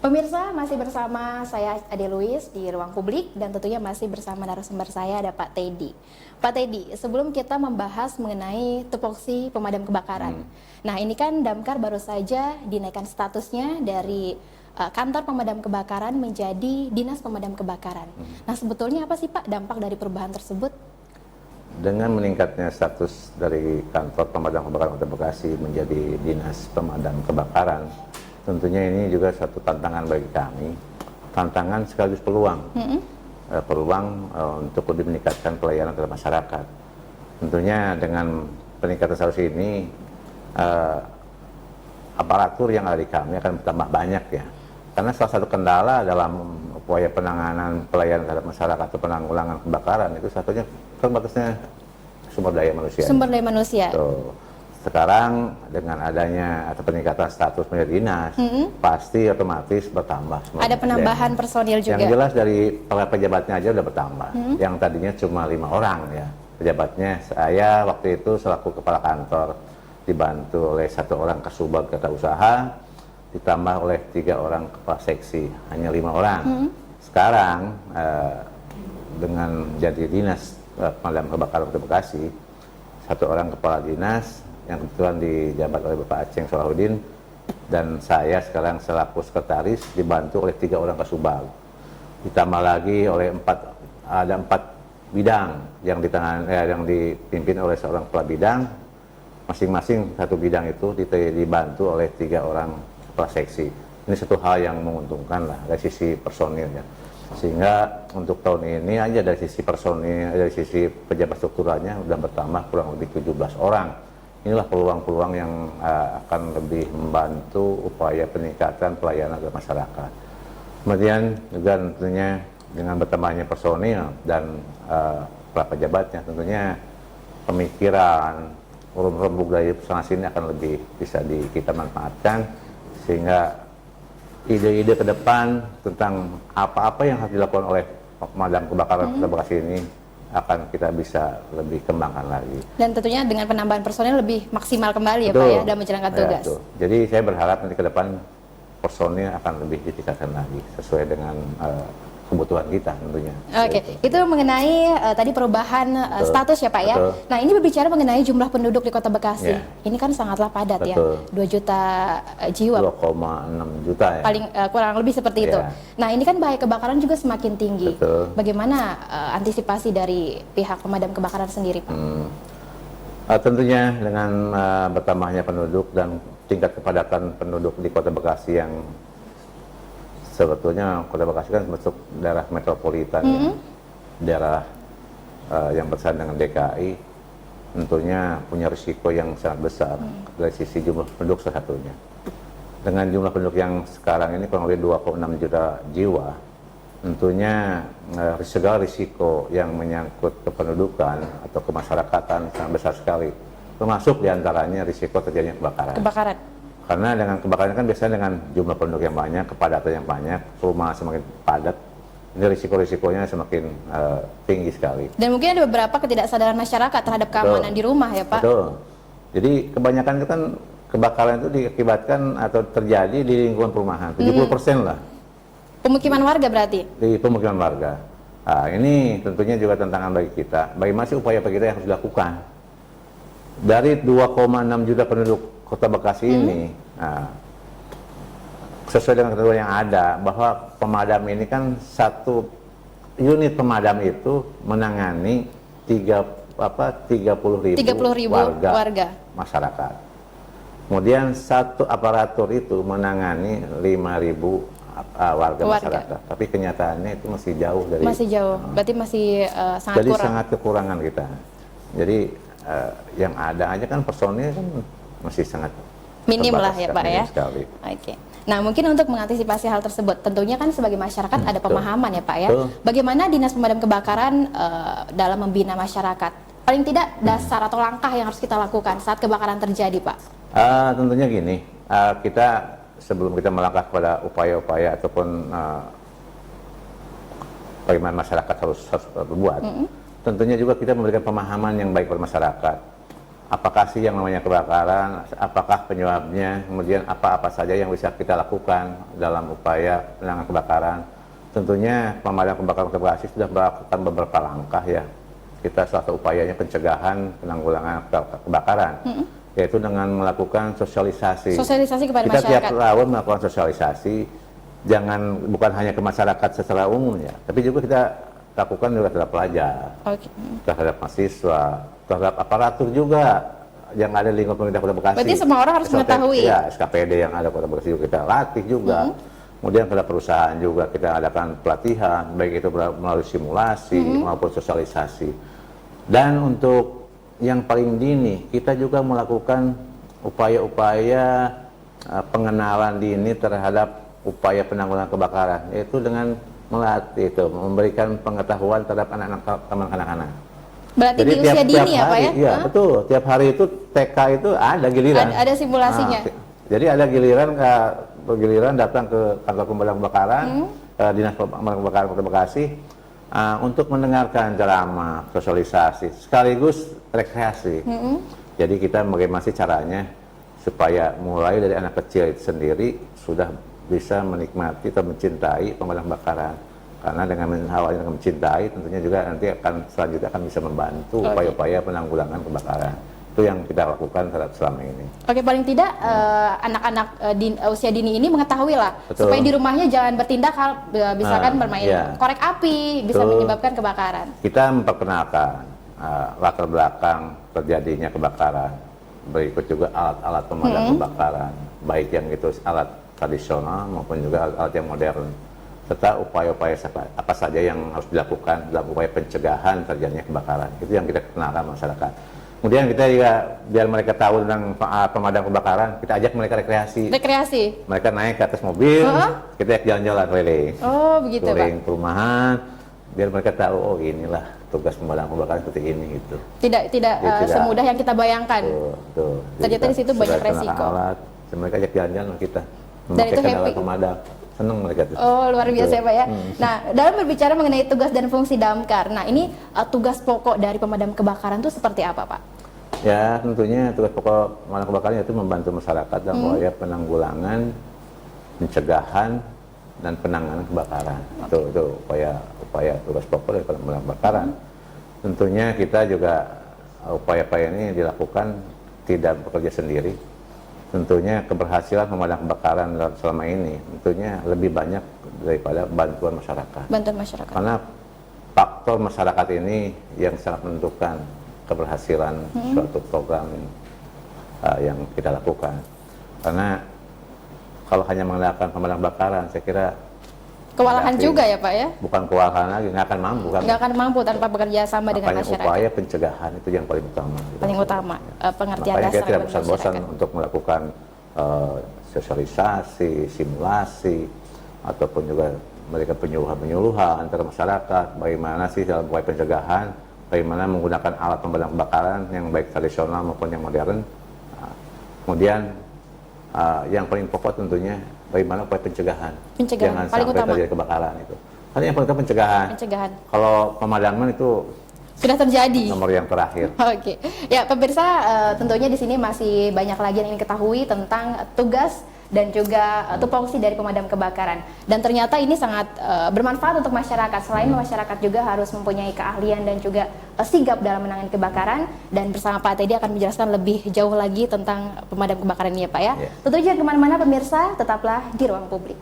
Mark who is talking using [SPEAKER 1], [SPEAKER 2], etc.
[SPEAKER 1] Pemirsa, masih bersama saya Ade Luis di Ruang Publik dan tentunya masih bersama narasumber saya ada Pak Teddy. Pak Teddy, sebelum kita membahas mengenai tupoksi pemadam kebakaran. Nah, ini kan Damkar baru saja dinaikkan statusnya dari kantor pemadam kebakaran menjadi dinas pemadam kebakaran. Nah, sebetulnya apa sih Pak dampak dari perubahan tersebut?
[SPEAKER 2] Dengan meningkatnya status dari kantor pemadam kebakaran Kota Bekasi menjadi dinas pemadam kebakaran, tentunya ini juga satu tantangan bagi kami, tantangan sekaligus peluang, peluang untuk lebih meningkatkan pelayanan terhadap masyarakat. Tentunya dengan peningkatan status ini, aparatur yang ada di kami akan bertambah banyak ya. Karena salah satu kendala dalam upaya penanganan pelayanan terhadap masyarakat atau penanggulangan kebakaran itu satunya terbatasnya sumber daya manusia.
[SPEAKER 1] Sumber daya manusia.
[SPEAKER 2] Tuh. Sekarang dengan adanya atau peningkatan status menjadi dinas, pasti otomatis bertambah.
[SPEAKER 1] Ada penambahan personil juga.
[SPEAKER 2] Yang jelas dari para pejabatnya aja udah bertambah. Yang tadinya cuma 5 orang ya pejabatnya. Saya waktu itu selaku kepala kantor dibantu oleh 1 orang kasubag tata usaha, ditambah oleh 3 orang kepala seksi, hanya 5 orang. Sekarang dengan jadi dinas pemadam kebakaran Kota Bekasi, 1 orang kepala dinas yang kebetulan dijabat oleh Bapak Aceng Solahuddin, dan saya sekarang selaku sekretaris dibantu oleh 3 orang kasubag. Ditambah lagi oleh 4 bidang yang dipimpin oleh seorang kepala bidang, masing-masing 1 bidang itu dibantu oleh 3 orang kepala seksi. Ini satu hal yang menguntungkan lah dari sisi personilnya. Sehingga untuk tahun ini aja dari sisi personil, dari sisi pejabat strukturalnya sudah bertambah kurang lebih 17 orang. Inilah peluang-peluang yang akan lebih membantu upaya peningkatan pelayanan ke masyarakat. Kemudian juga tentunya dengan bertambahnya personil dan para pejabatnya, tentunya pemikiran, rembuk dari sana sini akan lebih bisa kita manfaatkan, sehingga ide-ide ke depan tentang apa-apa yang harus dilakukan oleh pemadam kebakaran Kota Bekasi ini akan kita bisa lebih kembangkan lagi. Dan
[SPEAKER 1] tentunya dengan penambahan personil lebih maksimal kembali ya Pak ya dalam menjalankan tugas.
[SPEAKER 2] Betul. Jadi saya berharap nanti ke depan personil akan lebih ditingkatkan lagi sesuai dengan kebutuhan kita tentunya.
[SPEAKER 1] Oke, itu mengenai tadi perubahan status ya Pak ya. Nah, ini berbicara mengenai jumlah penduduk di Kota Bekasi. Ini kan sangatlah padat ya, 2 juta jiwa.
[SPEAKER 2] 2,6 juta ya.
[SPEAKER 1] Paling kurang lebih seperti itu. Nah, ini kan bahaya kebakaran juga semakin tinggi. Bagaimana antisipasi dari pihak pemadam kebakaran sendiri Pak?
[SPEAKER 2] Tentunya dengan bertambahnya penduduk dan tingkat kepadatan penduduk di Kota Bekasi yang sebetulnya Kota Bekasi kan masuk daerah metropolitan ya, daerah yang bersaing dengan DKI, tentunya punya risiko yang sangat besar dari sisi jumlah penduduk salah satunya. Dengan jumlah penduduk yang sekarang ini kurang lebih 2,6 juta jiwa, tentunya segala risiko yang menyangkut kependudukan atau kemasyarakatan sangat besar sekali, termasuk diantaranya risiko terjadinya kebakaran. Karena dengan kebakaran kan biasanya dengan jumlah penduduk yang banyak, kepadatan yang banyak, rumah semakin padat, ini risiko-risikonya semakin tinggi sekali.
[SPEAKER 1] Dan mungkin ada beberapa ketidaksadaran masyarakat terhadap keamanan di rumah ya Pak?
[SPEAKER 2] Betul. Jadi kebanyakan itu kan kebakaran itu diakibatkan atau terjadi di lingkungan perumahan, 70% lah.
[SPEAKER 1] Pemukiman warga berarti?
[SPEAKER 2] Di pemukiman warga. Nah, ini tentunya juga tantangan bagi kita. Bagaimana sih upaya kita yang harus dilakukan? Dari 2,6 juta penduduk Kota Bekasi ini, sesuai dengan ketentuan yang ada, bahwa pemadam ini kan 1 unit pemadam itu menangani 30.000 warga masyarakat. Kemudian 1 aparatur itu menangani 5.000 warga masyarakat. Tapi kenyataannya itu masih jauh dari.
[SPEAKER 1] Masih jauh, berarti masih sangat
[SPEAKER 2] jadi
[SPEAKER 1] kurang.
[SPEAKER 2] Jadi sangat kekurangan kita. Jadi yang ada aja kan personil kan masih sangat
[SPEAKER 1] minim lah ya Pak ya.
[SPEAKER 2] Sekali.
[SPEAKER 1] Oke. Nah, mungkin untuk mengantisipasi hal tersebut, tentunya kan sebagai masyarakat ada pemahaman ya Pak ya. Bagaimana Dinas Pemadam Kebakaran dalam membina masyarakat? Paling tidak dasar atau langkah yang harus kita lakukan saat kebakaran terjadi Pak?
[SPEAKER 2] Tentunya gini, kita sebelum kita melangkah pada upaya-upaya ataupun bagaimana masyarakat harus berbuat, tentunya juga kita memberikan pemahaman yang baik pada masyarakat. apakah sih yang namanya kebakaran, apakah penyebabnya, kemudian apa-apa saja yang bisa kita lakukan dalam upaya penanganan kebakaran. Tentunya pemadam kebakaran Kota Bekasi sudah melakukan beberapa langkah ya. Kita salah satu upayanya pencegahan penanggulangan kebakaran, yaitu dengan melakukan sosialisasi.
[SPEAKER 1] Sosialisasi kepada
[SPEAKER 2] Kita
[SPEAKER 1] masyarakat.
[SPEAKER 2] tiap tahun melakukan sosialisasi, bukan hanya ke masyarakat secara umum ya, tapi juga kita lakukan juga terhadap pelajar,
[SPEAKER 1] Oke.
[SPEAKER 2] terhadap mahasiswa, terhadap aparatur juga yang ada di lingkup pemerintah Kota Bekasi.
[SPEAKER 1] Berarti semua orang harus mengetahui.
[SPEAKER 2] Ya, SKPD yang ada Kota Bekasi juga kita latih juga. Kemudian pada perusahaan juga kita adakan pelatihan, baik itu melalui simulasi maupun sosialisasi. Dan untuk yang paling dini, kita juga melakukan upaya-upaya pengenalan dini terhadap upaya penanggulangan kebakaran, yaitu dengan melatih itu, memberikan pengetahuan terhadap anak-anak taman kanak-kanak.
[SPEAKER 1] Berarti di usia dini ya Pak ya?
[SPEAKER 2] Iya, betul. Tiap hari itu TK itu ada giliran.
[SPEAKER 1] Ada simulasinya.
[SPEAKER 2] Jadi ada giliran datang ke kantor pemadam kebakaran, Dinas Pemadam Kebakaran Kota Bekasi, untuk mendengarkan ceramah, sosialisasi, sekaligus rekreasi. Jadi kita bagaimana sih caranya supaya mulai dari anak kecil itu sendiri sudah bisa menikmati atau mencintai pemadam kebakaran. Karena dengan awalnya dengan mencintai, tentunya juga nanti selanjutnya akan bisa membantu upaya-upaya penanggulangan kebakaran. Itu yang kita lakukan selama ini.
[SPEAKER 1] Oke, paling tidak anak-anak usia dini ini mengetahui lah, supaya di rumahnya jangan bertindak misalkan bermain korek api, bisa menyebabkan kebakaran.
[SPEAKER 2] Kita memperkenalkan latar belakang terjadinya kebakaran, berikut juga alat-alat pemadam kebakaran, baik yang itu alat tradisional maupun juga alat yang modern, serta upaya-upaya apa saja yang harus dilakukan dalam upaya pencegahan terjadinya kebakaran. Itu yang kita kenalkan masyarakat. Kemudian kita juga biar mereka tahu tentang pemadam kebakaran, kita ajak mereka rekreasi. Mereka naik ke atas mobil, kita ajak jalan-jalan keliling.
[SPEAKER 1] Oh, begitu
[SPEAKER 2] keliling
[SPEAKER 1] Pak.
[SPEAKER 2] perumahan, biar mereka tahu, oh inilah tugas pemadam kebakaran seperti ini gitu.
[SPEAKER 1] Tidak semudah yang kita bayangkan.
[SPEAKER 2] Tuh.
[SPEAKER 1] Ternyata di situ banyak resiko.
[SPEAKER 2] Alat, mereka ajak jalan-jalan kita.
[SPEAKER 1] Dan itu happy.
[SPEAKER 2] Alat pemadam. Senang mereka tuh.
[SPEAKER 1] Oh, luar biasa ya Pak ya. Nah, dalam berbicara mengenai tugas dan fungsi damkar, nah ini tugas pokok dari pemadam kebakaran itu seperti apa Pak?
[SPEAKER 2] Ya, tentunya tugas pokok pemadam kebakaran itu membantu masyarakat dalam upaya penanggulangan, pencegahan, dan penanganan kebakaran. Itu upaya tugas pokok dari pemadam kebakaran. Tentunya kita juga upaya-upaya ini dilakukan tidak bekerja sendiri. Tentunya keberhasilan pemadam kebakaran selama ini tentunya lebih banyak daripada bantuan masyarakat.
[SPEAKER 1] Bantuan masyarakat.
[SPEAKER 2] Karena faktor masyarakat ini yang sangat menentukan keberhasilan suatu program yang kita lakukan. Karena kalau hanya mengandalkan pemadam kebakaran, saya kira
[SPEAKER 1] kewalahan juga ya Pak ya?
[SPEAKER 2] Bukan kewalahan lagi, nggak akan mampu kan?
[SPEAKER 1] Nggak akan mampu tanpa bekerja sama dengan masyarakat.
[SPEAKER 2] Upaya pencegahan itu yang paling utama.
[SPEAKER 1] Paling utama, pengertian
[SPEAKER 2] Makanya
[SPEAKER 1] dasar
[SPEAKER 2] kita tidak bosan-bosan untuk melakukan sosialisasi, simulasi, ataupun juga memberikan penyuluhan antara masyarakat, bagaimana sih dalam upaya pencegahan, bagaimana menggunakan alat pemadam kebakaran yang baik tradisional maupun yang modern. Kemudian yang paling pokok tentunya bagaimana upaya pencegahan. Jangan
[SPEAKER 1] paling
[SPEAKER 2] sampai
[SPEAKER 1] utama.
[SPEAKER 2] terjadi kebakaran itu. Karena yang paling utama pencegahan. Kalau pemadaman itu
[SPEAKER 1] sudah terjadi.
[SPEAKER 2] Nomor yang terakhir.
[SPEAKER 1] Oke. Ya, pemirsa, tentunya di sini masih banyak lagi yang ingin ketahui tentang tugas dan juga tupoksi dari pemadam kebakaran. Dan ternyata ini sangat bermanfaat untuk masyarakat. Selain masyarakat juga harus mempunyai keahlian dan juga sigap dalam menangani kebakaran. Dan bersama Pak Teddy akan menjelaskan lebih jauh lagi tentang pemadam kebakaran ini ya Pak ya. Tentunya jangan kemana-mana pemirsa, tetaplah di Ruang Publik.